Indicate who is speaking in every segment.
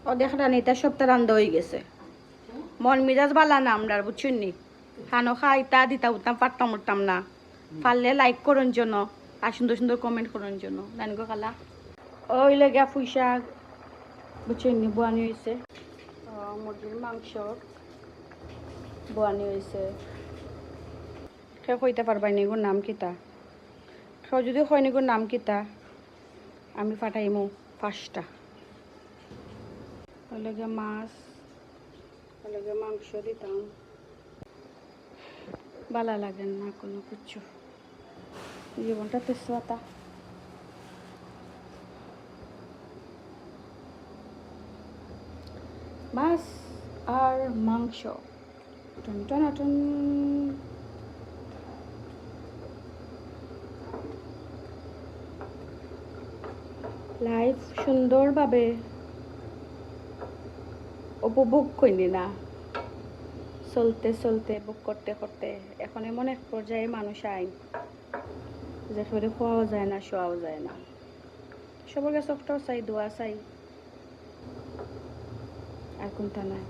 Speaker 1: ও দেখা নেই তার সপ্তাহ রান্দা হয়ে গেছে মন মিজাজ বালা না আমরা বুঝছেন নি খানো খাইতা দিতা উঠতাম পারতাম উঠতাম না পারলে লাইক করুন জন্য আর সুন্দর সুন্দর কমেন্ট করুন জন্য জানি গো খালা ওই লেগা পুঁই শাক বুঝছেন নি বোয়ানি হয়েছে মুরগির মাংস বোয়ানি হয়েছে সে কইতে পারবাই নি গোর নাম কিতা কেউ যদি হয় নি গোর নাম কিতা আমি পাঠাইমু 5টা ওইলেগে মাছ ওইলেগে মাংস দিতাম ভালো লাগে না কোনো কিছু জীবনটা তেজপাতা মাছ আর মাংস টন টন টন লাইফ সুন্দরভাবে উপভোগ করিনি না চলতে চলতে বুক করতে করতে এখন এমন এক পর্যায়ে মানুষ আইন যে করে খাওয়াও যায় না শোয়াও যায় না সবার কাছে একটাও চাই দোয়া চাই আর কোনটা নাই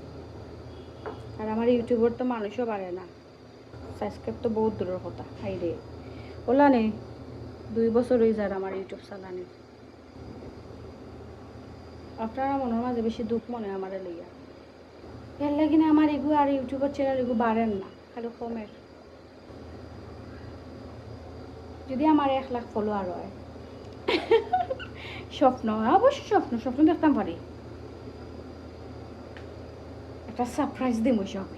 Speaker 1: আর আমার ইউটিউবার তো মানুষও বাড়ে না সাবস্ক্রাইব তো বহুত দূরের কথা হাই রে ওলা নেই 2 বছর হয়ে যায় আমার ইউটিউব চালানি আপনারা মনের মাঝে বেশি দুঃখ মনে হয় আমার লইয়া এর লাগে না আমার এগু আর ইউটিউবের চ্যানেল এগু বাড়েন না খালি কমের যদি আমার 1 লাখ ফলোয়ার হয় স্বপ্ন অবশ্যই স্বপ্ন দেখতাম পারি একটা সারপ্রাইজ দিই সব